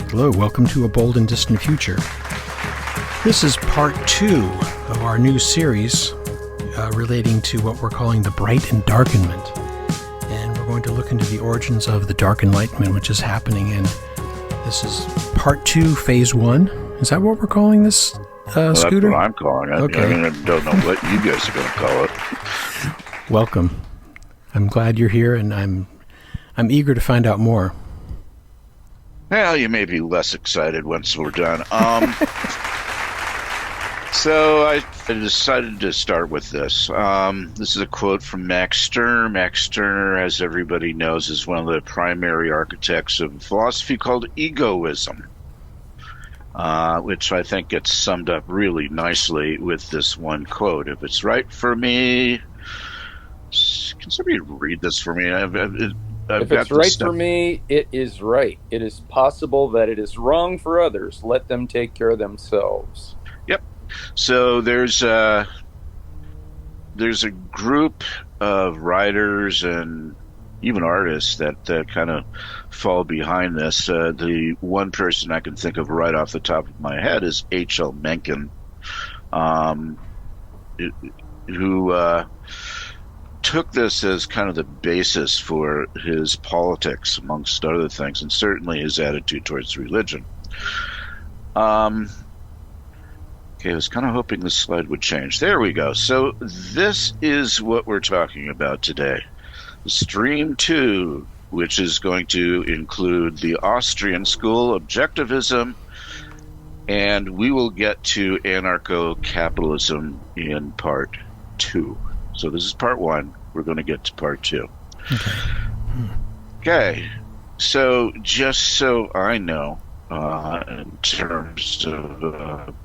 Hello, welcome to A Bold and Distant Future. This is part 2 of our new series relating to what we're calling the Bright Endarkenment. And we're going to look into the origins of the Dark Enlightenment, which is happening, and this is part 2, phase 1. Is that what we're calling this, Scooter? That's what I'm calling it. Okay. I don't know what you guys are going to call it. Welcome. I'm glad you're here, and I'm eager to find out more. Well, you may be less excited once we're done. So I decided to start with this. This is a quote from Max Stirner. Max Stirner, as everybody knows, is one of the primary architects of a philosophy called egoism, which I think gets summed up really nicely with this one quote. If it's right for me, can somebody read this for me? If it's right for me, it is right. It is possible that it is wrong for others. Let them take care of themselves. Yep. So there's a group of writers and even artists that kind of fall behind this. The one person I can think of right off the top of my head is H.L. Mencken, who took this as kind of the basis for his politics, amongst other things, and certainly his attitude towards religion. Okay, I was kind of hoping this slide would change. There we go. So this is what we're talking about today. Stream 2, which is going to include the Austrian school, objectivism, and we will get to anarcho-capitalism in part 2. So this is part 1. We're going to get to part 2. Okay. So just so I know, in terms of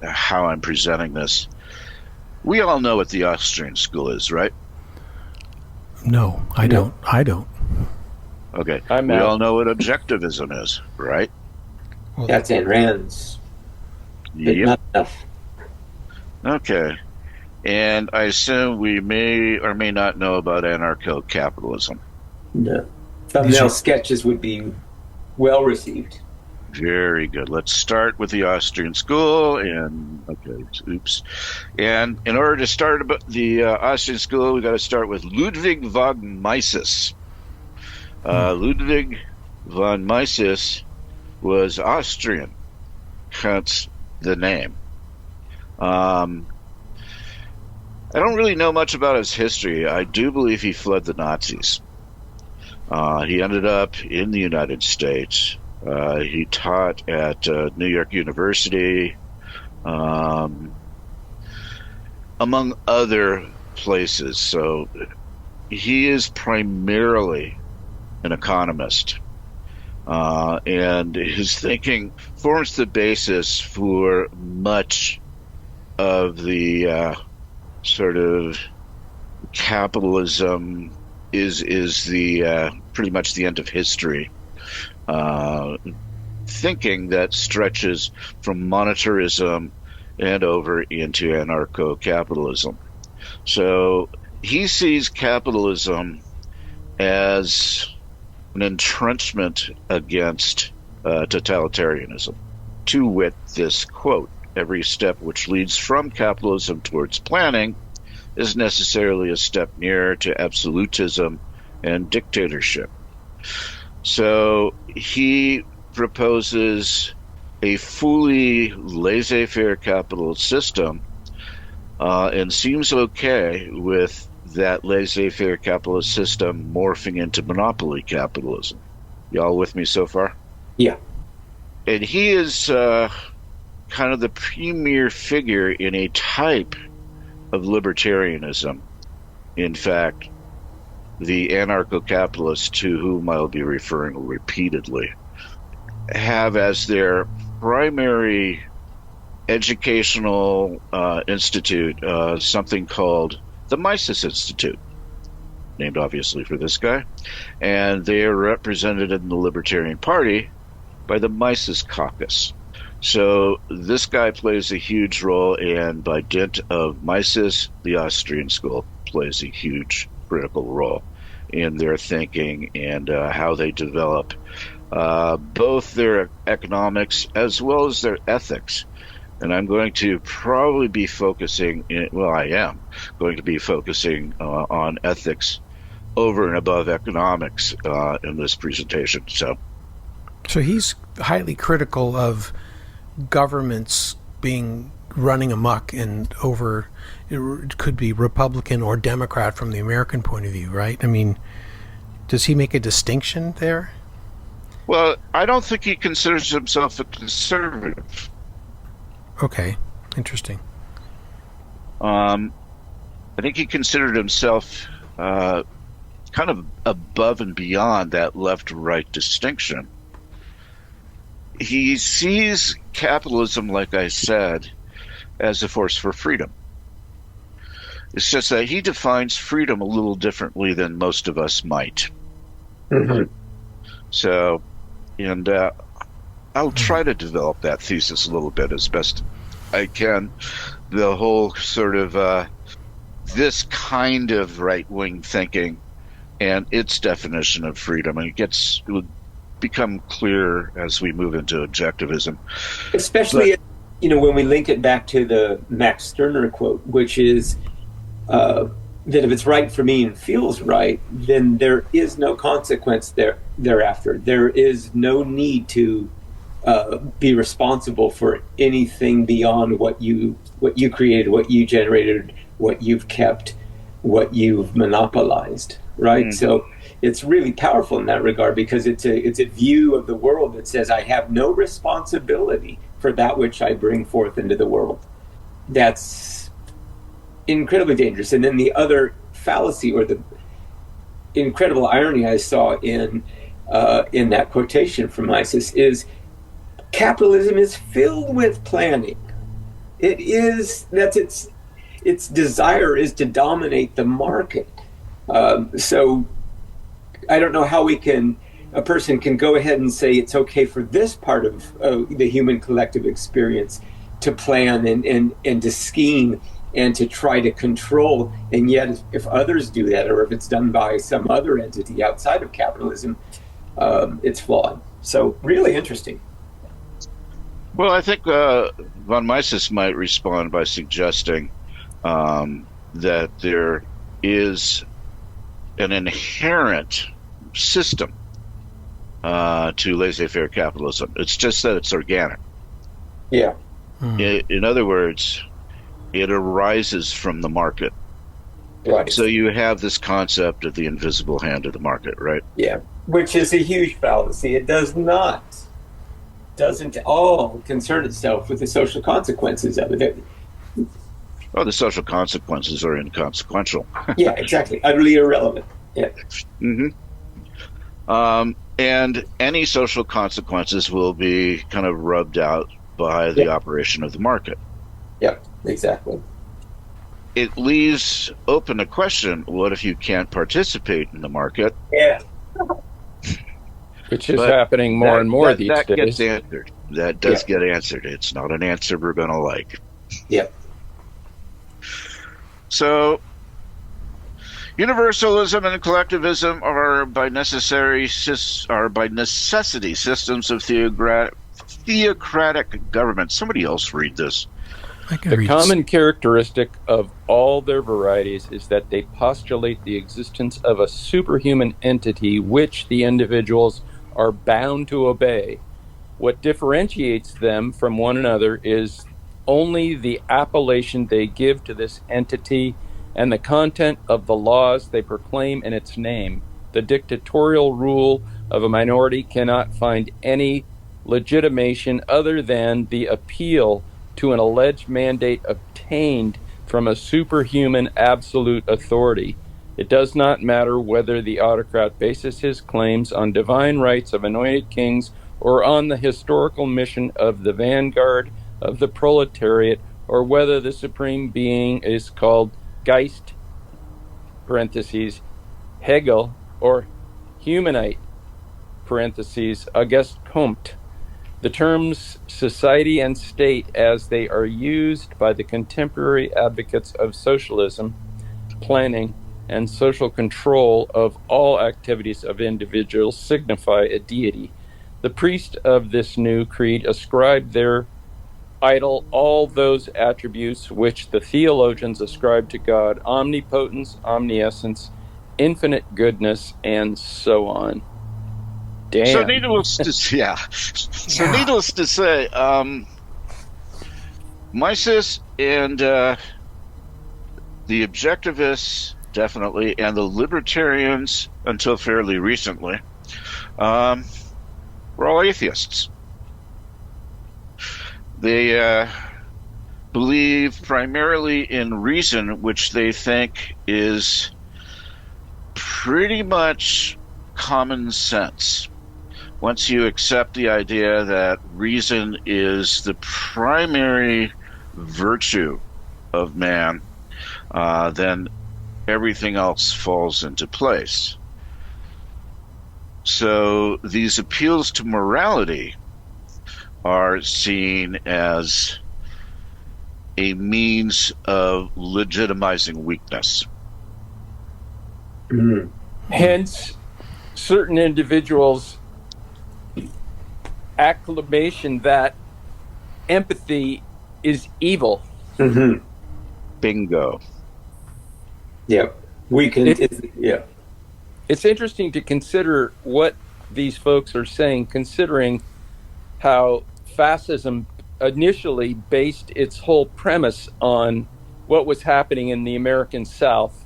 how I'm presenting this, we all know what the Austrian school is, right? No, I don't. Okay. I'm we out. all know what objectivism is, right? Well, That's Ayn Rand's. But Yep. not enough. Okay. And I assume we may or may not know about anarcho-capitalism. No. Thumbnail sketches would be well received. Very good. Let's start with the Austrian school. And And in order to start about the Austrian school, we got to start with Ludwig von Mises. Ludwig von Mises was Austrian, hence the name. I don't really know much about his history. I do believe he fled the Nazis. He ended up in the United States. He taught at New York University, among other places. So he is primarily an economist. And his thinking forms the basis for much of the sort of capitalism is the pretty much the end of history thinking that stretches from monetarism and over into anarcho-capitalism. So he sees capitalism as an entrenchment against totalitarianism. To wit, this quote: every step which leads from capitalism towards planning is necessarily a step nearer to absolutism and dictatorship. So he proposes a fully laissez-faire capitalist system and seems okay with that laissez-faire capitalist system morphing into monopoly capitalism. Y'all with me so far? Yeah. And he is kind of the premier figure in a type of libertarianism. In fact, the anarcho-capitalists, to whom I'll be referring repeatedly, have as their primary educational institute something called the Mises Institute, named obviously for this guy, and they are represented in the Libertarian Party by the Mises Caucus. So this guy plays a huge role, and by dint of Mises, the Austrian school plays a huge critical role. in their thinking and how they develop both their economics as well as their ethics. And I'm going to probably be focusing, I am going to be focusing on ethics over and above economics in this presentation. So he's highly critical of governments running amok and over, it could be Republican or Democrat from the American point of view, right? I mean, does he make a distinction there? Well, I don't think he considers himself a conservative. Okay, interesting. I think he considered himself kind of above and beyond that left-right distinction. He sees capitalism, like I said, as a force for freedom. It's just that he defines freedom a little differently than most of us might. Mm-hmm. So, and I'll try to develop that thesis a little bit as best I can. The whole sort of this kind of right-wing thinking and its definition of freedom, and it will become clear as we move into objectivism. Especially, when we link it back to the Max Stirner quote, which is that if it's right for me and feels right, then there is no consequence thereafter. There is no need to be responsible for anything beyond what you created, what you generated, what you've kept, what you've monopolized, right? Mm-hmm. So it's really powerful in that regard, because it's a view of the world that says I have no responsibility for that which I bring forth into the world. That's incredibly dangerous. And then the other fallacy, or the incredible irony I saw in that quotation from Mises, is capitalism is filled with planning. Its desire is to dominate the market. So I don't know how a person can go ahead and say it's okay for this part of the human collective experience to plan and to scheme and to try to control, and yet if others do that, or if it's done by some other entity outside of capitalism, it's flawed. So really interesting. Well, I think von Mises might respond by suggesting that there is an inherent system to laissez-faire capitalism. It's just that it's organic. Yeah. In other words, it arises from the market. Right. So you have this concept of the invisible hand of the market, right? Yeah. Which is a huge fallacy. It doesn't all concern itself with the social consequences of it. Well, the social consequences are inconsequential. Yeah, exactly. Utterly irrelevant. Yeah. Mm-hmm. And any social consequences will be kind of rubbed out by the operation of the market. Yep, exactly. It leaves open a question: what if you can't participate in the market? Yeah. Which is happening more and more these days. That gets answered. That does get answered. It's not an answer we're going to like. Yep. So, universalism and collectivism are by necessity systems of theocratic government. Somebody else read this. The common characteristic of all their varieties is that they postulate the existence of a superhuman entity which the individuals are bound to obey. What differentiates them from one another is only the appellation they give to this entity and the content of the laws they proclaim in its name. The dictatorial rule of a minority cannot find any legitimation other than the appeal to an alleged mandate obtained from a superhuman absolute authority. It does not matter whether the autocrat bases his claims on divine rights of anointed kings or on the historical mission of the vanguard of the proletariat, or whether the supreme being is called Geist, parentheses, Hegel, or humanite, parentheses, Auguste Comte. The terms society and state, as they are used by the contemporary advocates of socialism, planning, and social control of all activities of individuals signify a deity. The priest of this new creed ascribed their idol all those attributes which the theologians ascribe to God: omnipotence, omniscience, infinite goodness, and so on. Damn. So needless to say, Mises and the objectivists, definitely, and the libertarians, until fairly recently, were all atheists. They believe primarily in reason, which they think is pretty much common sense. Once you accept the idea that reason is the primary virtue of man, then everything else falls into place. So these appeals to morality are seen as a means of legitimizing weakness. Mm-hmm. Hence, certain individuals' acclamation that empathy is evil. Mm-hmm. Bingo. Yeah. It's interesting to consider what these folks are saying, considering how fascism initially based its whole premise on what was happening in the American South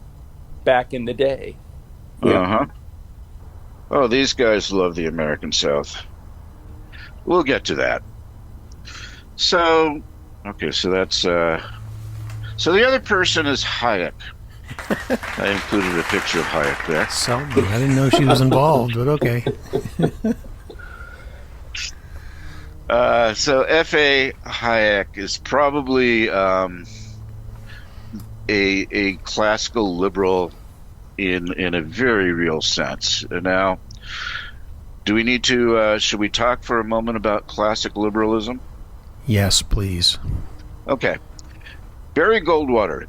back in the day. Yeah. Uh-huh. Oh, these guys love the American South. We'll get to that. So that's so the other person is Hayek. I included a picture of Hayek there. Selby. I didn't know she was involved, but okay. So F.A. Hayek is probably a classical liberal in a very real sense. Now, do we need to? Should we talk for a moment about classic liberalism? Yes, please. Okay. Barry Goldwater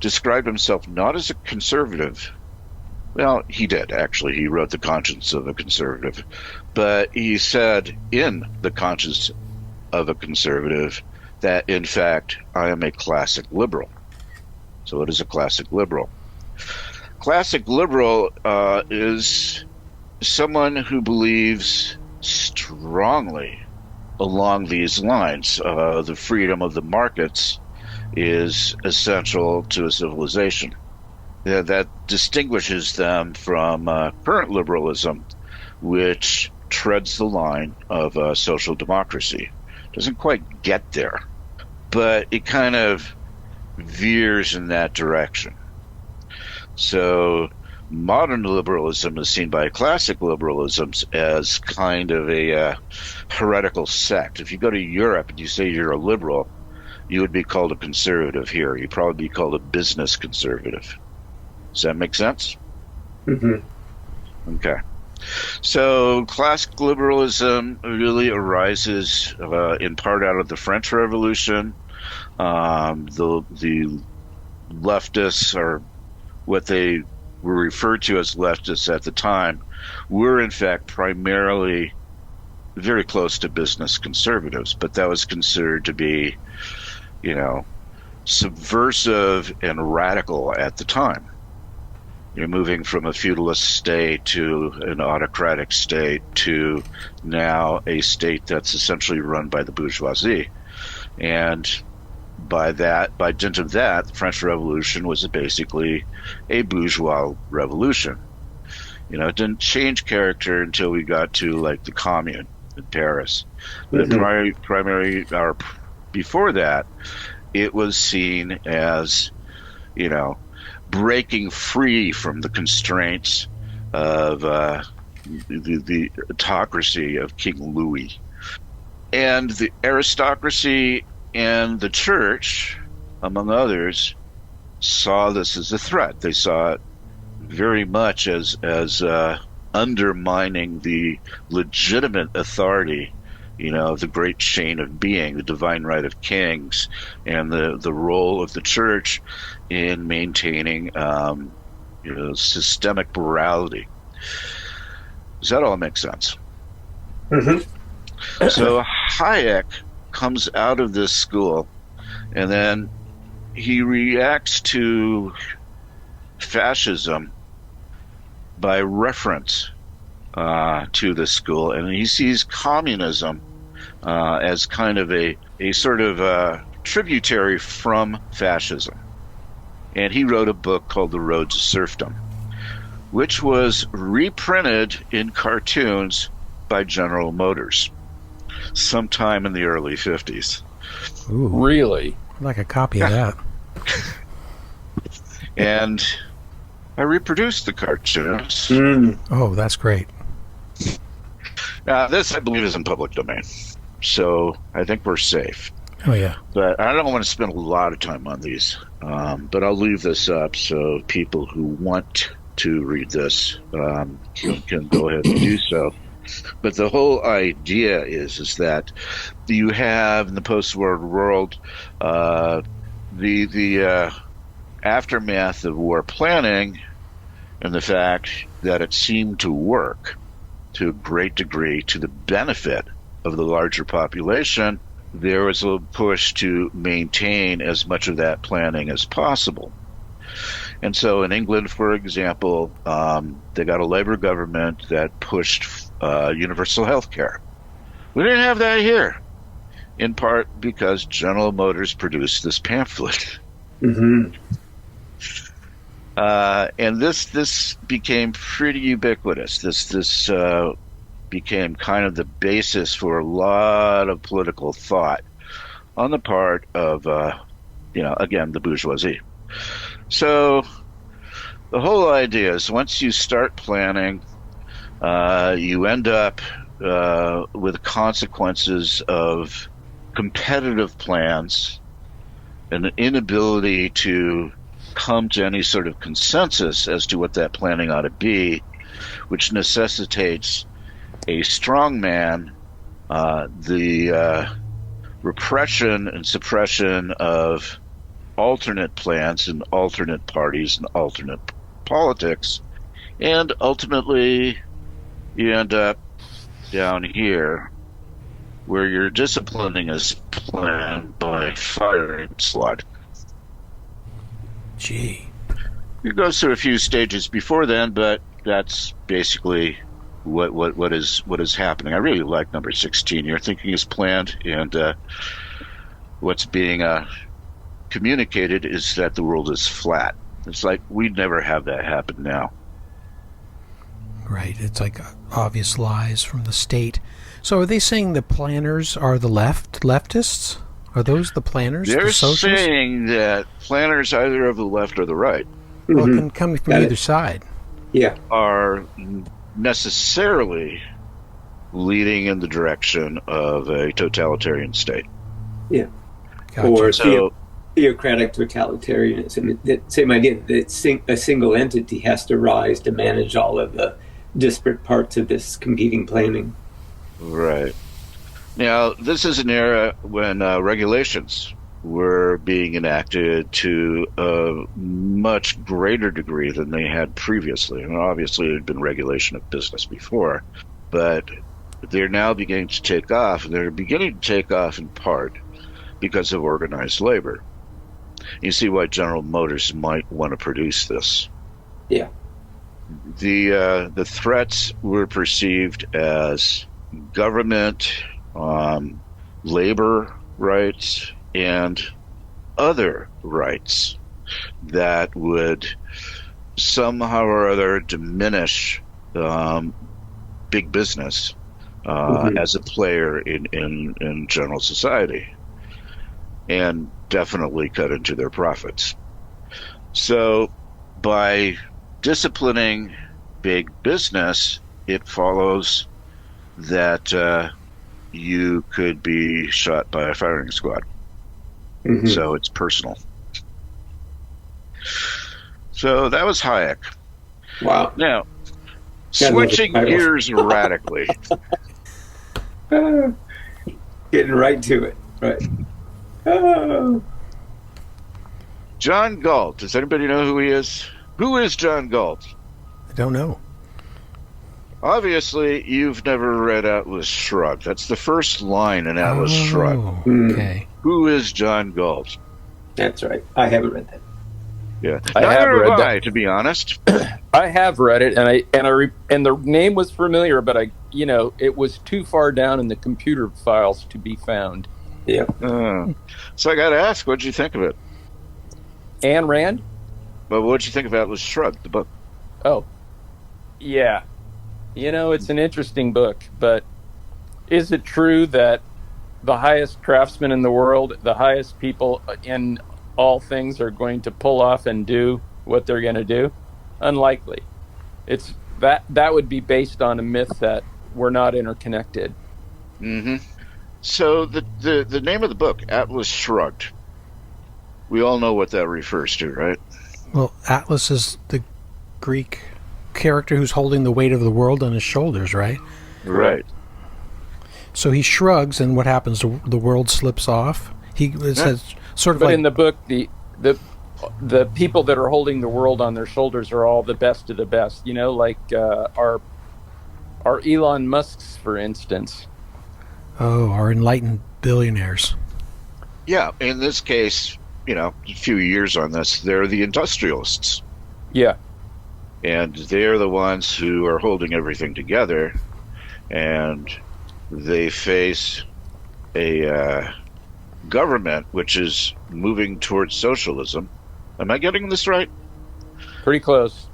described himself not as a conservative. Well, he did, actually. He wrote The Conscience of a Conservative. But he said in The Conscience of a Conservative that, in fact, I am a classic liberal. So what is a classic liberal? Classic liberal is someone who believes strongly along these lines. The freedom of the markets is essential to a civilization. That distinguishes them from current liberalism, which treads the line of social democracy. Doesn't quite get there, but it kind of veers in that direction. So modern liberalism is seen by classic liberalisms as kind of a heretical sect. If you go to Europe and you say you're a liberal, you would be called a conservative here. You'd probably be called a business conservative. Does that make sense? Mm-hmm. Okay. So classic liberalism really arises in part out of the French Revolution. The leftists, or what they were referred to as leftists at the time, were in fact primarily very close to business conservatives, but that was considered to be, subversive and radical at the time. You're moving from a feudalist state to an autocratic state to now a state that's essentially run by the bourgeoisie. And by dint of that, the French Revolution was basically a bourgeois revolution. It didn't change character until we got to like the Commune in Paris. But before that, it was seen as, breaking free from the constraints of the autocracy of King Louis. And the aristocracy and the church, among others, saw this as a threat. They saw it very much as undermining the legitimate authority, of the great chain of being, the divine right of kings, and the role of the church in maintaining systemic morality. Does that all make sense? Mm-hmm. So Hayek comes out of this school, and then he reacts to fascism by reference to the school, and he sees communism as kind of a sort of tributary from fascism. And he wrote a book called The Road to Serfdom, which was reprinted in cartoons by General Motors sometime in the early 50s. Ooh, Really? I'd like a copy of that. And I reproduced the cartoons. Oh, that's great. This, I believe, is in public domain, so I think we're safe. Oh, yeah. But I don't want to spend a lot of time on these. But I'll leave this up so people who want to read this can go ahead and do so. But the whole idea is that you have in the post-war world the aftermath of war planning and the fact that it seemed to work to a great degree to the benefit of the larger population. There was a push to maintain as much of that planning as possible. And so in England, for example, they got a Labour government that pushed universal health care. We didn't have that here, in part because General Motors produced this pamphlet. Mm-hmm. And this became pretty ubiquitous. This became kind of the basis for a lot of political thought on the part of, again, the bourgeoisie. So the whole idea is once you start planning, you end up with consequences of competitive plans, an inability to come to any sort of consensus as to what that planning ought to be, which necessitates a strong man, the repression and suppression of alternate plans and alternate parties and alternate politics, and ultimately you end up down here where your disciplining is planned by firing squad. Gee. It goes through a few stages before then, but that's basically what is happening. I really like number 16. Your thinking is planned, and what's being communicated is that the world is flat. It's like we'd never have that happen now. Right. It's like obvious lies from the state. So are they saying the planners are the leftists? Are those the planners? They're the socialists? saying that planners either of the left or the right Well, it can come from either side. Yeah. are necessarily leading in the direction of a totalitarian state. Yeah. Gotcha. Or So theocratic totalitarianism. That same idea that a single entity has to rise to manage all of the disparate parts of this competing planning. right. Now, this is an era when regulations were being enacted to a much greater degree than they had previously. And obviously, there had been regulation of business before, but they're now beginning to take off, and they're beginning to take off in part because of organized labor. You see why General Motors might want to produce this. Yeah. The threats were perceived as government, labor rights, and other rights that would somehow or other diminish big business as a player in general society, and definitely cut into their profits. So by disciplining big business, it follows that you could be shot by a firing squad. Mm-hmm. So it's personal. So that was Hayek. Wow. Now, Yeah, switching those are gears radically. Getting right to it. Right. Oh. John Galt. Does anybody know who he is? Who is John Galt? I don't know. Obviously, you've never read Atlas Shrugged. That's the first line in Atlas Shrugged. Okay. Who is John Galt? That's right. I haven't read that. Yeah, I have neither read have that. I, to be honest. I have read it, and the name was familiar, but it was too far down in the computer files to be found. Yeah. So I got to ask, what did you think of it? Ayn Rand? Well, what did you think of Atlas Shrugged, the book? Oh, yeah. It's an interesting book, but is it true that the highest craftsmen in the world, the highest people in all things are going to pull off and do what they're going to do? Unlikely. It's that would be based on a myth that we're not interconnected. Mm-hmm. So the name of the book, Atlas Shrugged, we all know what that refers to, right? Well, Atlas is the Greek character who's holding the weight of the world on his shoulders, right? Right. So he shrugs, and what happens? The world slips off. It says sort of But like in the book, the people that are holding the world on their shoulders are all the best of the best. Like our Elon Musks, for instance. our enlightened billionaires. Yeah, in this case, a few years on this, they're the industrialists. Yeah. And they're the ones who are holding everything together, and they face a government which is moving towards socialism. Am I getting this right? Pretty close.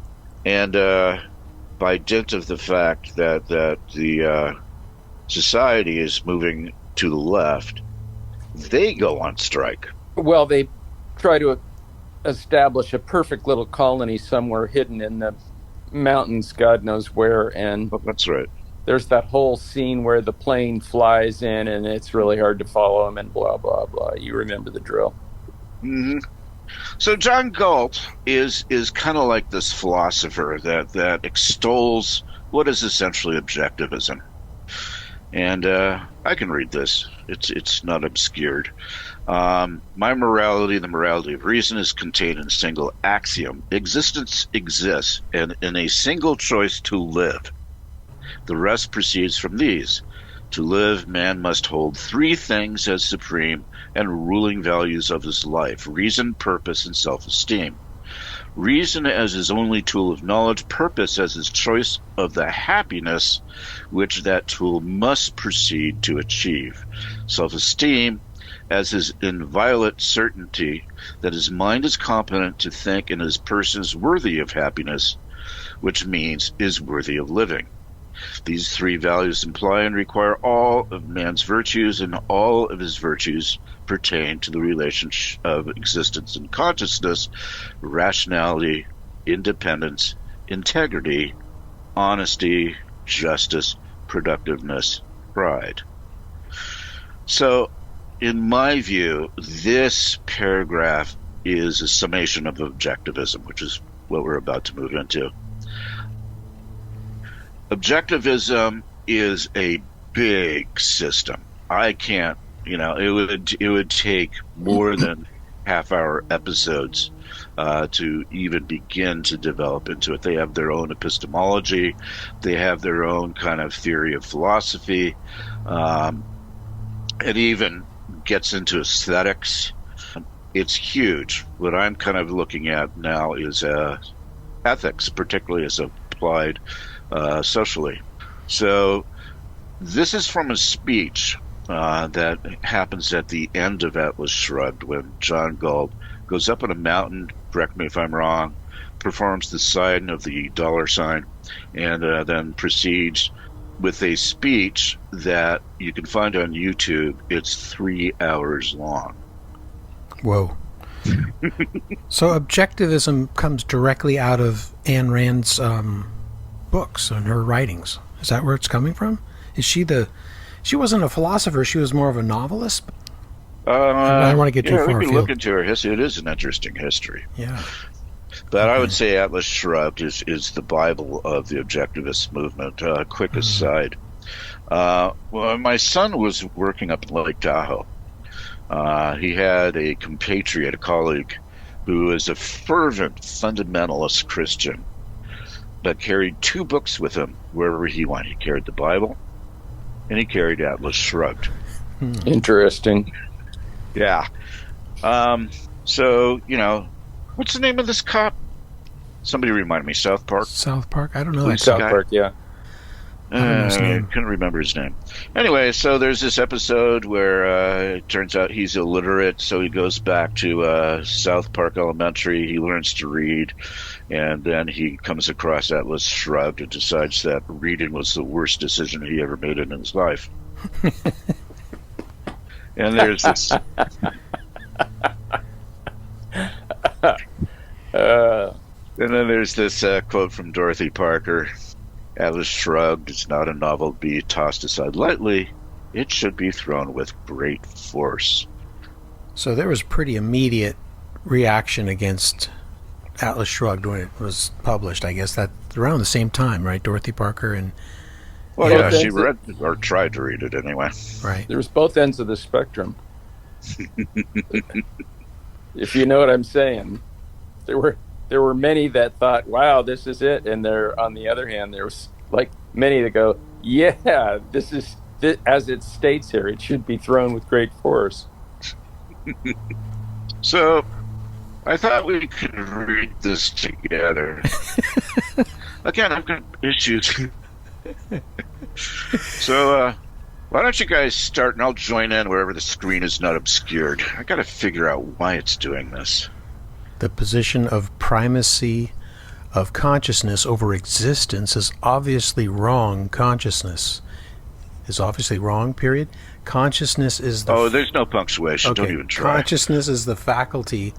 And by dint of the fact that the society is moving to the left, they go on strike. Well, they try to establish a perfect little colony somewhere hidden in the mountains, God knows where, and That's right. there's that whole scene where the plane flies in and it's really hard to follow them and blah, blah, blah. You remember the drill. Mm-hmm. So John Galt is kind of like this philosopher that extols what is essentially objectivism. And I can read this. It's not obscured. My morality, the morality of reason, is contained in a single axiom. Existence exists, and in a single choice to live. The rest proceeds from these. To live, man must hold three things as supreme and ruling values of his life: reason, purpose, and self-esteem. Reason as his only tool of knowledge, purpose as his choice of the happiness which that tool must proceed to achieve. Self-esteem as his inviolate certainty that his mind is competent to think and his person is worthy of happiness, which means is worthy of living. These three values imply and require all of man's virtues, and all of his virtues pertain to the relationship of existence and consciousness, rationality, independence, integrity, honesty, justice, productiveness, pride. So, in my view, this paragraph is a summation of objectivism, which is what we're about to move into. Objectivism is a big system. I can't, it would take more than half-hour episodes to even begin to develop into it. They have their own epistemology. They have their own kind of theory of philosophy. It even gets into aesthetics. It's huge. What I'm kind of looking at now is ethics, particularly as applied socially. So this is from a speech that happens at the end of Atlas Shrugged, when John Galt goes up on a mountain, correct me if I'm wrong, performs the sign of the dollar sign, and then proceeds with a speech that you can find on YouTube. It's 3 hours long. Whoa. So objectivism comes directly out of Ayn Rand's books and her writings. Is that where it's coming from? Is she wasn't a philosopher, she was more of a novelist? I don't want to get too far we can afield. look into her history. It is an interesting history. Yeah. But I would say Atlas Shrugged is the Bible of the objectivist movement. Quick aside. Well, my son was working up in Lake Tahoe. He had a compatriot, a colleague, who is a fervent fundamentalist Christian, but carried two books with him wherever he went. He carried the Bible, and he carried Atlas Shrugged. Interesting. Yeah. So, what's the name of this cop? Somebody remind me. South Park? South Park? I don't know. Police South guy? Park, yeah. I couldn't remember his name. Anyway, so there's this episode where it turns out he's illiterate, so he goes back to South Park Elementary. He learns to read, and then he comes across Atlas Shrugged and decides that reading was the worst decision he ever made in his life. And there's this... And then there's this quote from Dorothy Parker. Atlas Shrugged is not a novel to be tossed aside lightly. It should be thrown with great force. So there was pretty immediate reaction against Atlas Shrugged when it was published. I guess that around the same time, right? Dorothy Parker and... Well, yeah, she read, or tried to read it anyway. Right. There was both ends of the spectrum. If you know what I'm saying. There were many that thought, wow, this is it. And there, on the other hand, there was like many that go, yeah, this is, as it states here, it should be thrown with great force. So, I thought we could read this together. Again, I've got issues. So, why don't you guys start and I'll join in wherever the screen is not obscured. I gotta figure out why it's doing this. The position of primacy of consciousness over existence is obviously wrong. Consciousness is obviously wrong, period. Consciousness is the... Oh, there's no punctuation. Okay. Don't even try. Consciousness is the faculty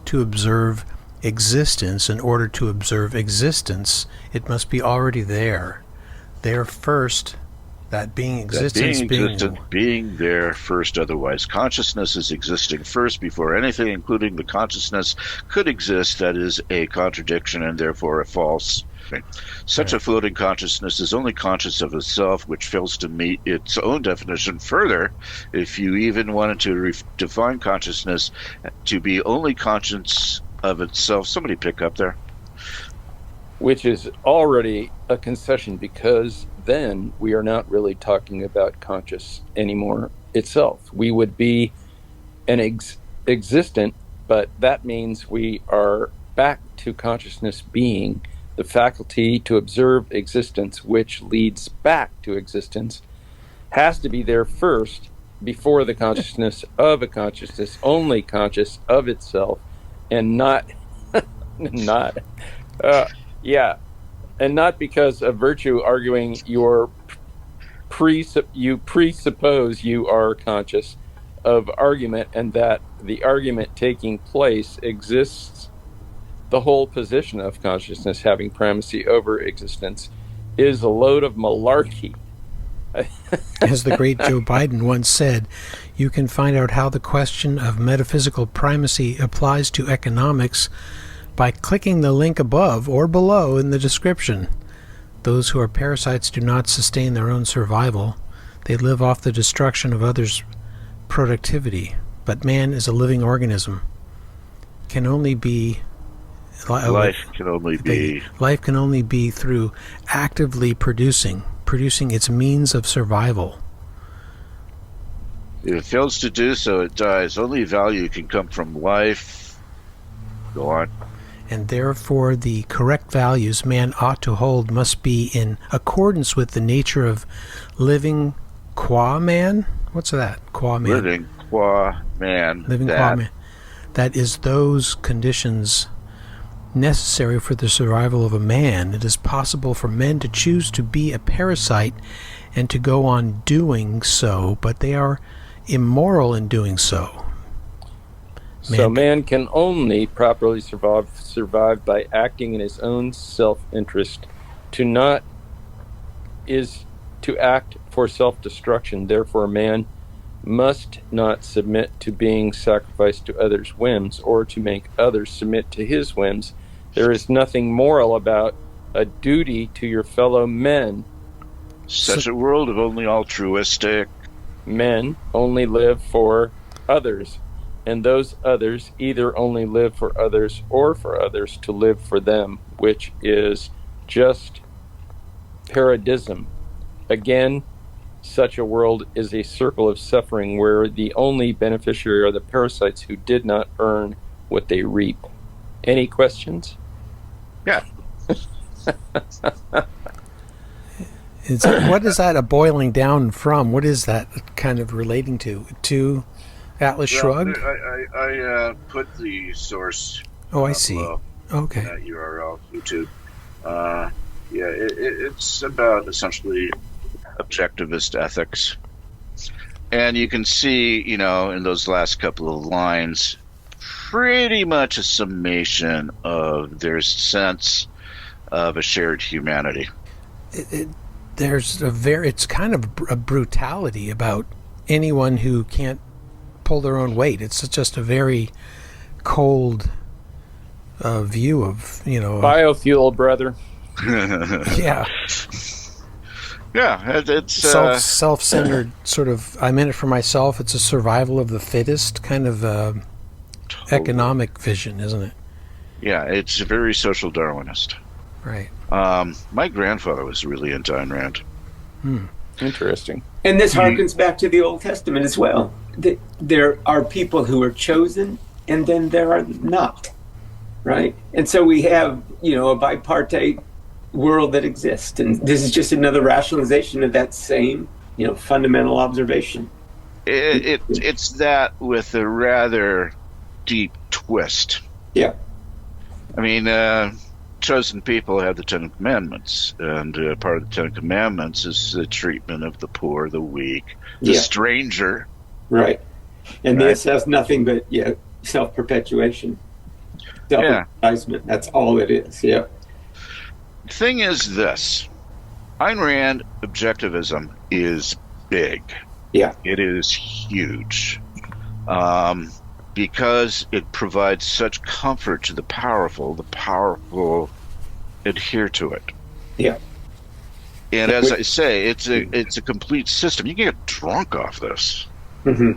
to observe existence. In order to observe existence, it must be already there. There first, that being existence being there first, otherwise consciousness is existing first before anything, including the consciousness, could exist. That is a contradiction and therefore a false thing. Such a floating consciousness is only conscious of itself, which fails to meet its own definition. Further, if you even wanted to define consciousness to be only conscious of itself, somebody pick up there. Which is already a concession, because then we are not really talking about conscious anymore itself. We would be an existent, but that means we are back to consciousness being the faculty to observe existence, which leads back to existence, has to be there first before the consciousness of a consciousness, only conscious of itself, and not yeah, and not because of virtue arguing you presuppose you are conscious of argument, and that the argument taking place exists. The whole position of consciousness having primacy over existence is a load of malarkey. As the great Joe Biden once said, you can find out how the question of metaphysical primacy applies to economics by clicking the link above or below in the description. Those who are parasites do not sustain their own survival. They live off the destruction of others' productivity. But man is a living organism. Life can only be through actively producing its means of survival. If it fails to do so, it dies. Only value can come from life. Go on. And therefore the correct values man ought to hold must be in accordance with the nature of living qua man. What's that? Qua man. Living qua man. Living qua man. That is those conditions necessary for the survival of a man. It is possible for men to choose to be a parasite and to go on doing so, but they are immoral in doing so. So man can only properly survive by acting in his own self-interest. Is to act for self-destruction. Therefore, man must not submit to being sacrificed to others' whims, or to make others submit to his whims. There is nothing moral about a duty to your fellow men. Such a world of only altruistic men only live for others. and those others either only live for others or for others to live for them, which is just paradism. Again, such a world is a circle of suffering where the only beneficiary are the parasites who did not earn what they reap. Any questions? Yeah. What is that a boiling down from? What is that kind of relating to? To Atlas Shrugged? I put the source. Oh, I see. Below Okay. that URL, YouTube. It's about essentially objectivist ethics. And you can see, in those last couple of lines, pretty much a summation of their sense of a shared humanity. It's kind of a brutality about anyone who can't pull their own weight. It's just a very cold view of, Biofuel, brother. Yeah. Yeah, it's self-centered sort of. I'm in it for myself. It's a survival of the fittest kind of economic vision, isn't it? Yeah, it's very social Darwinist. Right. My grandfather was really into Ayn Rand. Interesting. And this harkens back to the Old Testament as well. There are people who are chosen, and then there are not, right? And so we have, a bipartite world that exists, and this is just another rationalization of that same, fundamental observation. It's that with a rather deep twist. Yeah. I mean, chosen people have the Ten Commandments, and part of the Ten Commandments is the treatment of the poor, the weak, the stranger. Right. And this has nothing but self-perpetuation, self-advertisement. That's all it is. Yeah. The thing is this: Ayn Rand objectivism is big. Yeah. It is huge. Because it provides such comfort to the powerful adhere to it. Yeah. And as I say, it's a complete system. You can get drunk off this. Mm-hmm.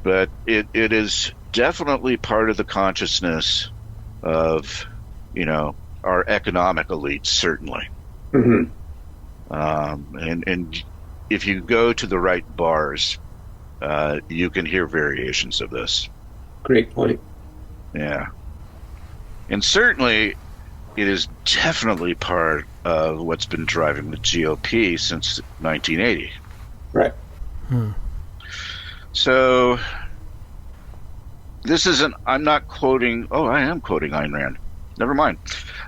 But it is definitely part of the consciousness of, our economic elites, certainly. Mm-hmm. And if you go to the right bars, you can hear variations of this. Great point. Yeah. And certainly, it is definitely part of what's been driving the GOP since 1980. Right. So, this isn't, I'm not quoting, I am quoting Ayn Rand. Never mind.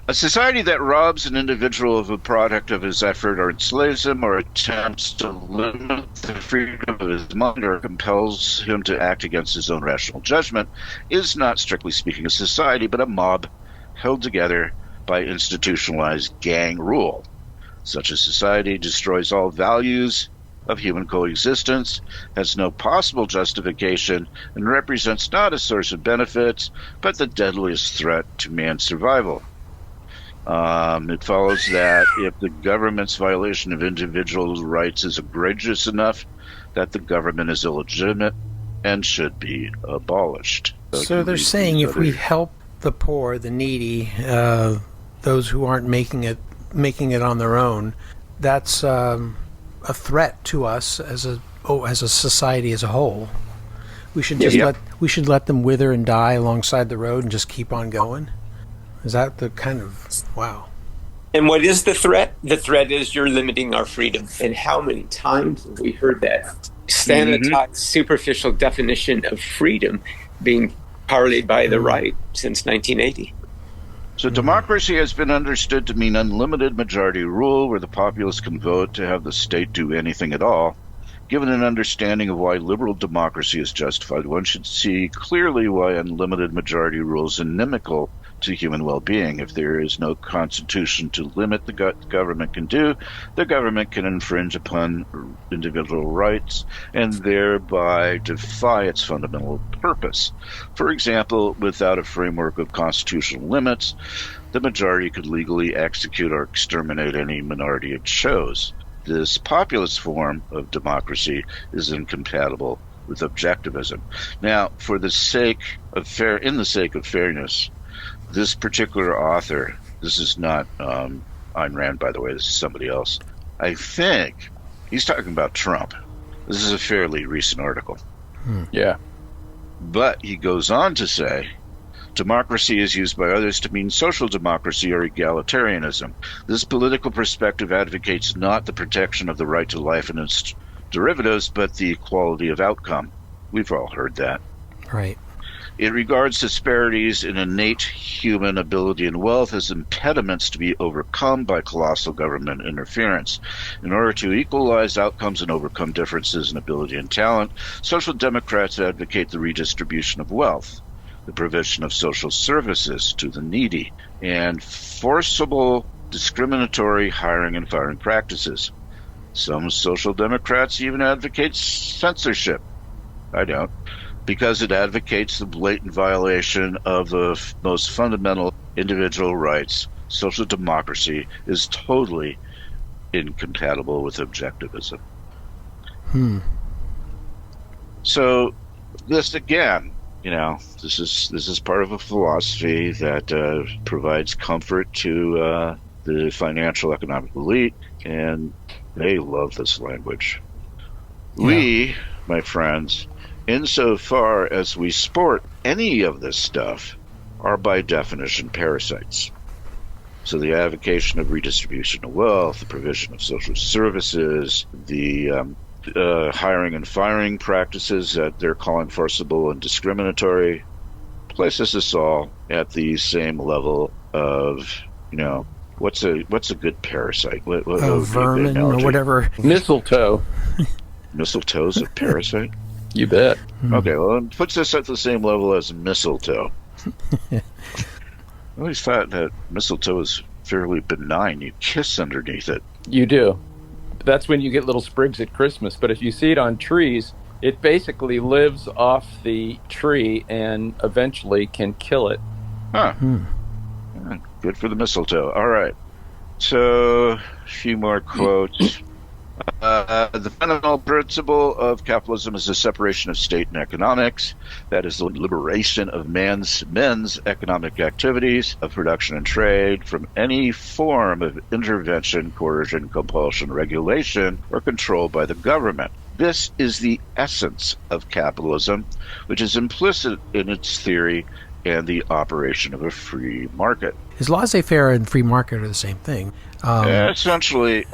A society that robs an individual of a product of his effort or enslaves him or attempts to limit the freedom of his mind or compels him to act against his own rational judgment is not, strictly speaking, a society, but a mob held together by institutionalized gang rule. Such a society destroys all values of human coexistence, has no possible justification, and represents not a source of benefits, but the deadliest threat to man's survival. It follows that if the government's violation of individual rights is egregious enough, that the government is illegitimate and should be abolished. So they're saying if we help the poor, the needy, those who aren't making it on their own, that's a threat to us as a society as a whole. We should just let them wither and die alongside the road and just keep on going. Is that the kind of wow? And what is the threat? The threat is you're limiting our freedom. And how many times have we heard that sanitized, superficial definition of freedom being parlayed by the right since 1980? So democracy has been understood to mean unlimited majority rule where the populace can vote to have the state do anything at all. Given an understanding of why liberal democracy is justified, one should see clearly why unlimited majority rule is inimical to human well-being. If there is no constitution to limit the government can do, the government can infringe upon individual rights and thereby defy its fundamental purpose. For example, without a framework of constitutional limits, the majority could legally execute or exterminate any minority it chose. This populist form of democracy is incompatible with objectivism. Now, for the sake of fairness, this particular author, this is not Ayn Rand, by the way, this is somebody else. I think he's talking about Trump. This is a fairly recent article. Yeah. But he goes on to say, democracy is used by others to mean social democracy or egalitarianism. This political perspective advocates not the protection of the right to life and its derivatives, but the equality of outcome. We've all heard that. Right. It regards disparities in innate human ability and wealth as impediments to be overcome by colossal government interference. In order to equalize outcomes and overcome differences in ability and talent, social democrats advocate the redistribution of wealth, the provision of social services to the needy, and forcible discriminatory hiring and firing practices. Some social democrats even advocate censorship. I don't. Because it advocates the blatant violation of the most fundamental individual rights. Social democracy is totally incompatible with objectivism. So this again, this is part of a philosophy that provides comfort to the financial economic elite, and they love this language. Yeah. We, my friends, insofar as we sport any of this stuff, are by definition parasites. So the advocation of redistribution of wealth, the provision of social services, the hiring and firing practices that they're calling forcible and discriminatory, places us all at the same level of, what's a good parasite? What vermin or whatever. Mistletoe. Mistletoe's a parasite? You bet. Okay, well, it puts us at the same level as mistletoe. I always thought that mistletoe is fairly benign. You kiss underneath it. You do. That's when you get little sprigs at Christmas. But if you see it on trees, it basically lives off the tree and eventually can kill it. Huh. Yeah, good for the mistletoe. All right. So, a few more quotes. The fundamental principle of capitalism is the separation of state and economics. That is the liberation of men's economic activities of production and trade from any form of intervention, coercion, compulsion, regulation, or control by the government. This is the essence of capitalism, which is implicit in its theory and the operation of a free market. Is laissez-faire and free market are the same thing? Essentially,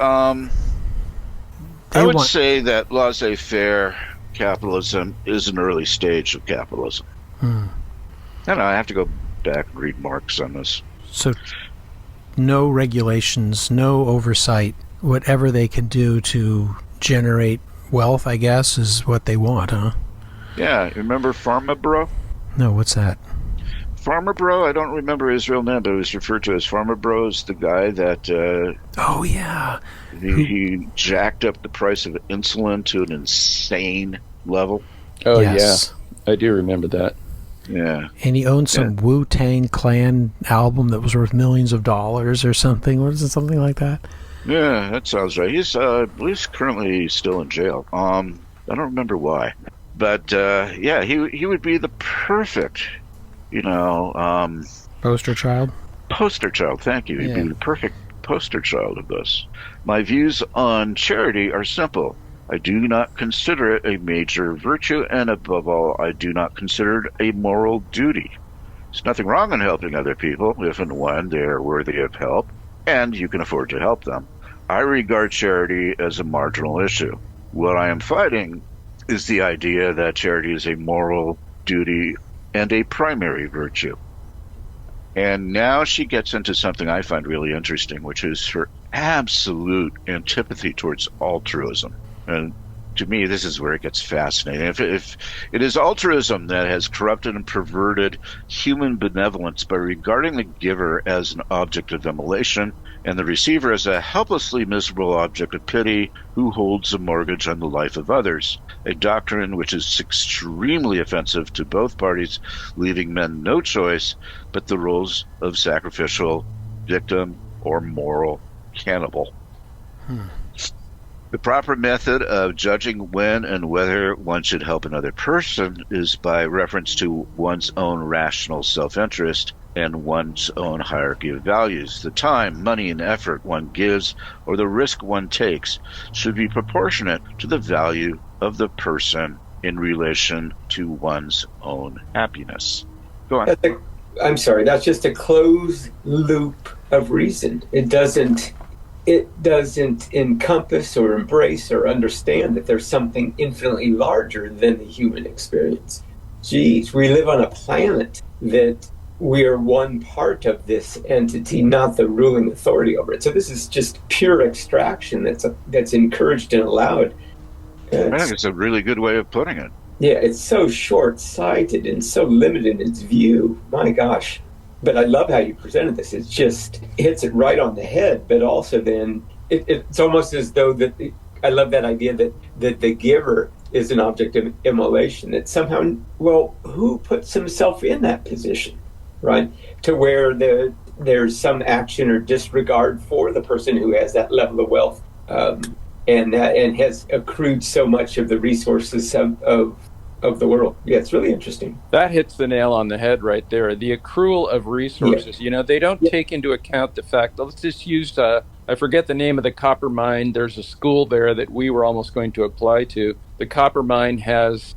I would say that laissez-faire capitalism is an early stage of capitalism. I don't know, I have to go back and read Marx on this. So, no regulations, no oversight, whatever they can do to generate wealth, I guess, is what they want, huh? Yeah, remember Pharma Bro? No, what's that? Pharma Bro, I don't remember his real name, but it was referred to as Pharma Bro, is the guy that... oh, yeah. He jacked up the price of insulin to an insane level. Oh, yes. Yeah. I do remember that. Yeah. And he owned some Wu-Tang Clan album that was worth millions of dollars or something. What is it, something like that? Yeah, that sounds right. He's, I believe, currently still in jail. I don't remember why. But, yeah, he would be the perfect... poster child? Poster child, thank you. He'd be the perfect poster child of this. My views on charity are simple. I do not consider it a major virtue, and above all, I do not consider it a moral duty. There's nothing wrong in helping other people if and when they are worthy of help, and you can afford to help them. I regard charity as a marginal issue. What I am fighting is the idea that charity is a moral duty and a primary virtue. And now she gets into something I find really interesting, which is her absolute antipathy towards altruism. And to me, this is where it gets fascinating. If it is altruism that has corrupted and perverted human benevolence by regarding the giver as an object of immolation and the receiver as a helplessly miserable object of pity who holds a mortgage on the life of others, a doctrine which is extremely offensive to both parties, leaving men no choice but the roles of sacrificial, victim, or moral cannibal. The proper method of judging when and whether one should help another person is by reference to one's own rational self-interest and one's own hierarchy of values. The time, money, and effort one gives or the risk one takes should be proportionate to the value of the person in relation to one's own happiness. Go on. I'm sorry, that's just a closed loop of reason. It doesn't encompass or embrace or understand that there's something infinitely larger than the human experience. Geez, we live on a planet that we are one part of this entity, not the ruling authority over it. So this is just pure extraction that's encouraged and allowed. I think it's a really good way of putting it. Yeah, it's so short-sighted and so limited in its view. My gosh. But I love how you presented this. It just hits it right on the head, but also then it's almost as though I love that idea that the giver is an object of immolation, that somehow, well, who puts himself in that position, right? To where there's some action or disregard for the person who has that level of wealth and has accrued so much of the resources of the world. Yeah, it's really interesting. That hits the nail on the head right there. The accrual of resources. Yeah. They don't take into account the fact, let's just use, I forget the name of the copper mine. There's a school there that we were almost going to apply to. The copper mine has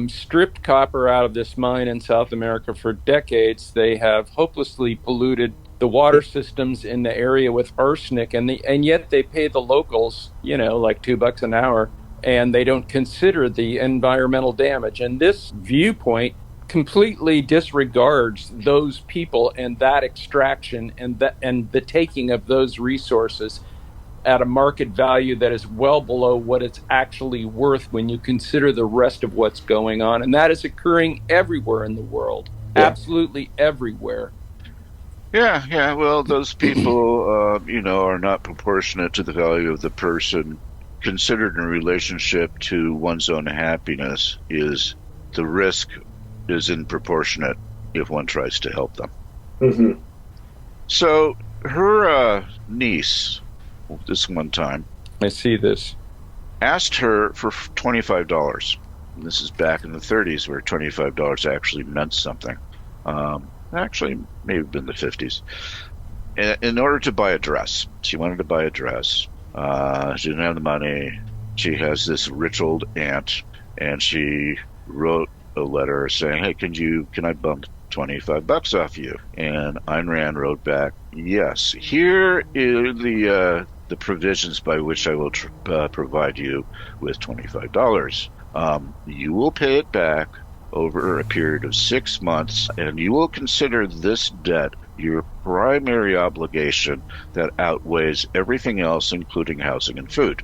stripped copper out of this mine in South America for decades. They have hopelessly polluted the water systems in the area with arsenic, and yet they pay the locals, like $2 an hour. And they don't consider the environmental damage. And this viewpoint completely disregards those people and that extraction and the taking of those resources at a market value that is well below what it's actually worth when you consider the rest of what's going on. And that is occurring everywhere in the world, absolutely everywhere. Yeah. Well, those people, are not proportionate to the value of the person. Considered in relationship to one's own happiness, is the risk is disproportionate if one tries to help them. Mm-hmm. So her niece, this one time, I see this, asked her for $25. This is back in the 30s where $25 actually meant something. Actually, maybe been the 50s. In order to buy a dress. She wanted to buy a dress. She didn't have the money. She has this rich old aunt, and she wrote a letter saying, "Hey, can I bump $25 off you?" And Ayn Rand wrote back, "Yes. Here are the provisions by which I will provide you with $25. You will pay it back over a period of 6 months, and you will consider this debt your primary obligation that outweighs everything else, including housing and food."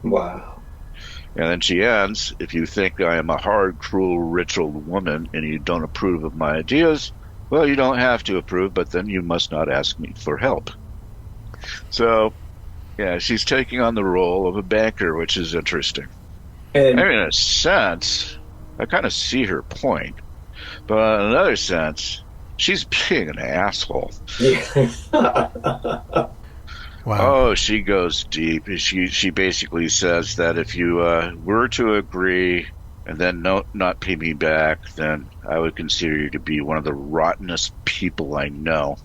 Wow. And then she ends, "If you think I am a hard, cruel, rich old woman and you don't approve of my ideas, well, you don't have to approve, but then you must not ask me for help." So, yeah, she's taking on the role of a banker, which is interesting. And in a sense, I kind of see her point. But in another sense, she's being an asshole. Wow. Oh, she goes deep. She basically says that if you were to agree and then not pay me back, then I would consider you to be one of the rottenest people I know,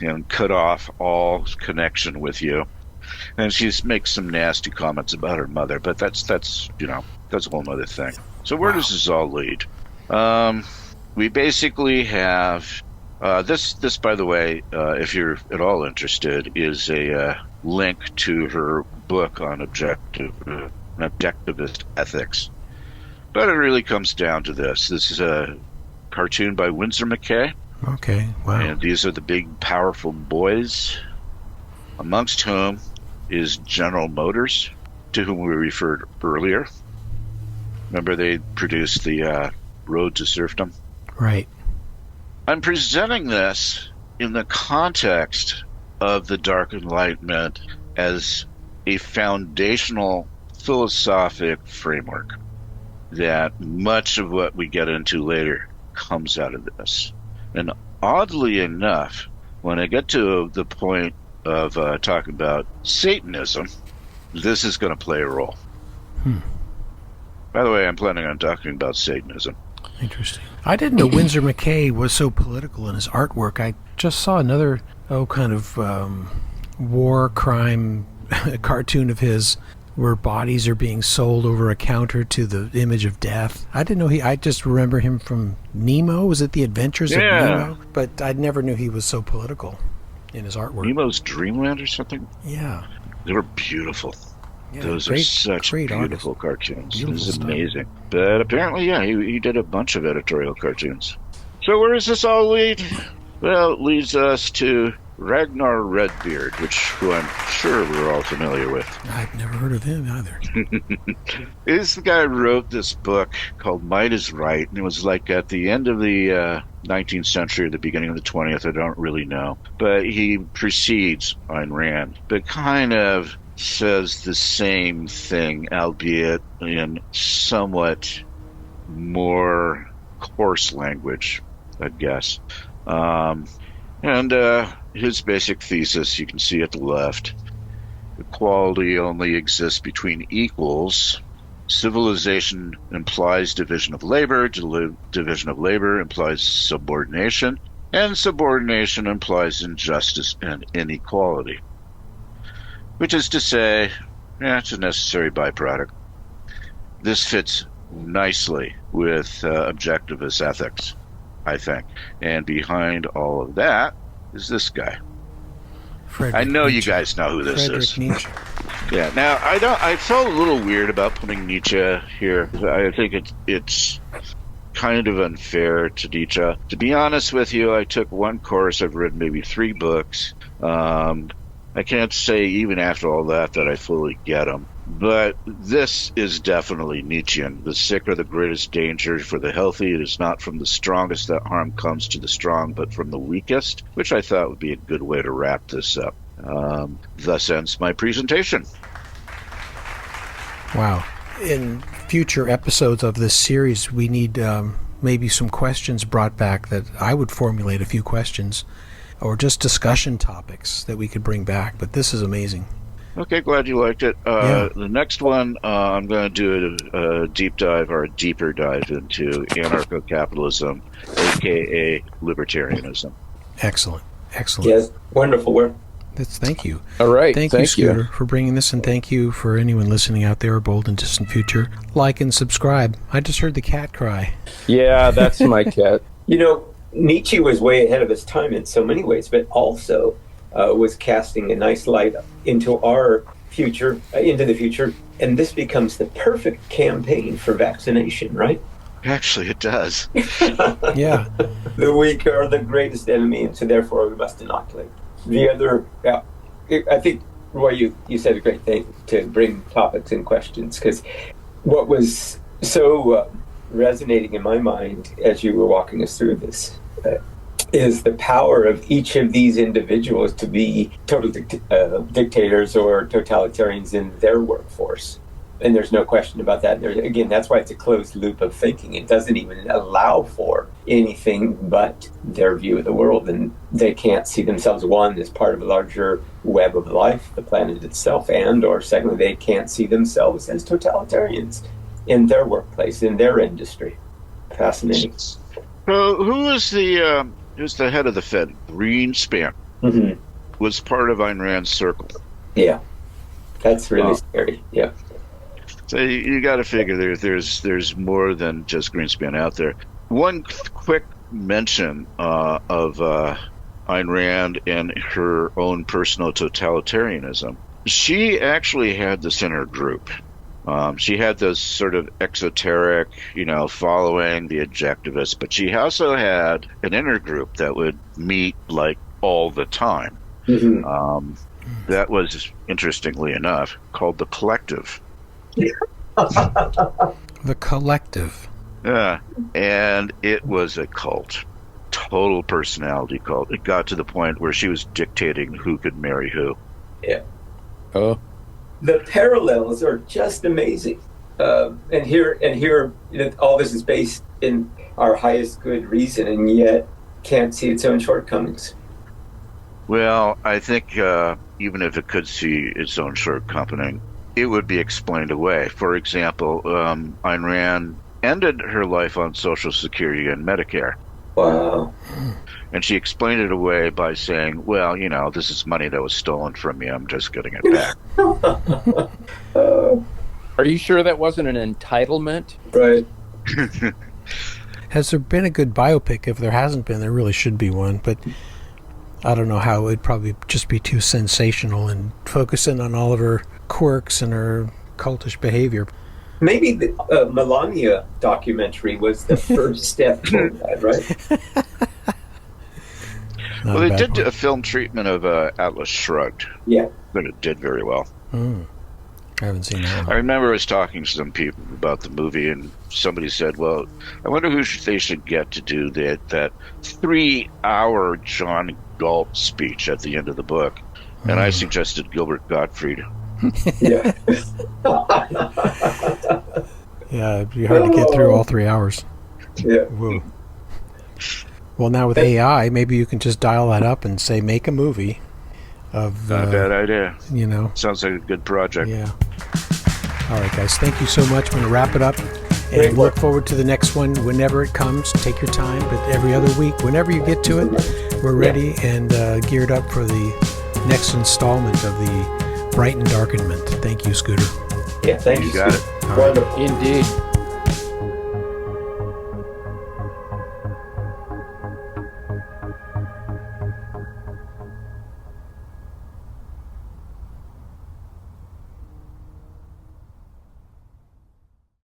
and cut off all connection with you. And she makes some nasty comments about her mother, but that's a whole other thing. So where does this all lead? We basically have this, by the way, if you're at all interested, is a link to her book on objectivist ethics. But it really comes down to this. This is a cartoon by Winsor McCay. Okay, wow. And these are the big, powerful boys, amongst whom is General Motors, to whom we referred earlier. Remember they produced the Road to Serfdom? Right. I'm presenting this in the context of the Dark Enlightenment as a foundational philosophic framework that much of what we get into later comes out of this. And oddly enough, when I get to the point of talking about Satanism, this is going to play a role. By the way, I'm planning on talking about Satanism. Interesting. I didn't know Winsor McCay was so political in his artwork. I just saw another, kind of war crime cartoon of his where bodies are being sold over a counter to the image of death. I didn't know I just remember him from Nemo. Was it The Adventures of Nemo? But I never knew he was so political in his artwork. Nemo's Dreamland or something? Yeah. They were beautiful. Yeah, Those are such beautiful artist. cartoons. Beautiful This is stuff. amazing. But apparently, he did a bunch of editorial cartoons. So where does this all lead? Well, it leads us to Ragnar Redbeard, who I'm sure we're all familiar with. I've never heard of him either. This guy wrote this book called Might is Right, and it was like at the end of the 19th century or the beginning of the 20th, I don't really know. But he precedes Ayn Rand, but kind of says the same thing, albeit in somewhat more coarse language, I guess. And his basic thesis, you can see at the left, equality only exists between equals. Civilization implies division of labor. Division of labor implies subordination. And subordination implies injustice and inequality. Which is to say, it's a necessary byproduct. This fits nicely with objectivist ethics, I think. And behind all of that is this guy. I know Nietzsche. you guys know who this is. Nietzsche. Yeah. Now, I felt a little weird about putting Nietzsche here. I think it's kind of unfair to Nietzsche. To be honest with you, I took one course. I've read maybe 3 books. I can't say even after all that I fully get him. But this is definitely Nietzschean. The sick are the greatest danger for the healthy. It is not from the strongest that harm comes to the strong, but from the weakest, which I thought would be a good way to wrap this up. Thus ends my presentation. Wow. In future episodes of this series, we need maybe some questions brought back that I would formulate a few questions or just discussion topics that we could bring back. But this is amazing. Okay, glad you liked it. Yeah. The next one, I'm going to do a deep dive or a deeper dive into anarcho-capitalism, a.k.a. libertarianism. Excellent. Yes, wonderful work. Thank you. All right. Thank you, Scooter, for bringing this, and thank you for anyone listening out there, bold and distant future. Like and subscribe. I just heard the cat cry. Yeah, that's my cat. Nietzsche was way ahead of his time in so many ways, but also was casting a nice light into our future, into the future, and this becomes the perfect campaign for vaccination, right? Actually, it does. Yeah. The weak are the greatest enemy, and so therefore we must inoculate. The other, I think, Roy, you said a great thing to bring topics and questions, because what was so resonating in my mind as you were walking us through this is the power of each of these individuals to be total dictators or totalitarians in their workforce. And there's no question about that. Again, that's why it's a closed loop of thinking. It doesn't even allow for anything but their view of the world. And they can't see themselves, one, as part of a larger web of life, the planet itself, and, or secondly, they can't see themselves as totalitarians in their workplace, in their industry. Fascinating. So who's the head of the Fed? Greenspan. Mm-hmm. Was part of Ayn Rand's circle. Yeah. That's really scary. Yeah. So you got to figure there's more than just Greenspan out there. One quick mention of Ayn Rand and her own personal totalitarianism. She actually had this in her group. She had this sort of exoteric, following the objectivists, but she also had an inner group that would meet like all the time. Mm-hmm. That was, interestingly enough, called the Collective. The Collective. Yeah, and it was a cult. Total personality cult. It got to the point where she was dictating who could marry who. Yeah. Oh. The parallels are just amazing. And here, all this is based in our highest good reason, and yet can't see its own shortcomings. Well, I think even if it could see its own shortcoming, it would be explained away. For example, Ayn Rand ended her life on Social Security and Medicare. Wow. And she explained it away by saying, well, this is money that was stolen from me. I'm just getting it back. Are you sure that wasn't an entitlement? Right. Has there been a good biopic? If there hasn't been, there really should be one. But I don't know how. It would probably just be too sensational and focusing on all of her quirks and her cultish behavior. Maybe the Melania documentary was the first step toward that, right? Well, they did a film treatment of Atlas Shrugged. Yeah. But it did very well. I haven't seen that one. I remember I was talking to some people about the movie, and somebody said, well, I wonder who they should get to do that 3-hour John Galt speech at the end of the book. And I suggested Gilbert Gottfried. Yeah. Yeah, it'd be hard to get through all 3 hours. Yeah. Whoa. Well, now with AI, maybe you can just dial that up and say, make a movie of... Not a bad idea. Sounds like a good project. Yeah. All right, guys. Thank you so much. I'm going to wrap it up. And look forward to the next one whenever it comes. Take your time, but every other week, whenever you get to it, we're ready and geared up for the next installment of the Bright Endarkenment. Thank you, Scooter. Yeah, thank you. You got it. All right. Wonderful. Indeed.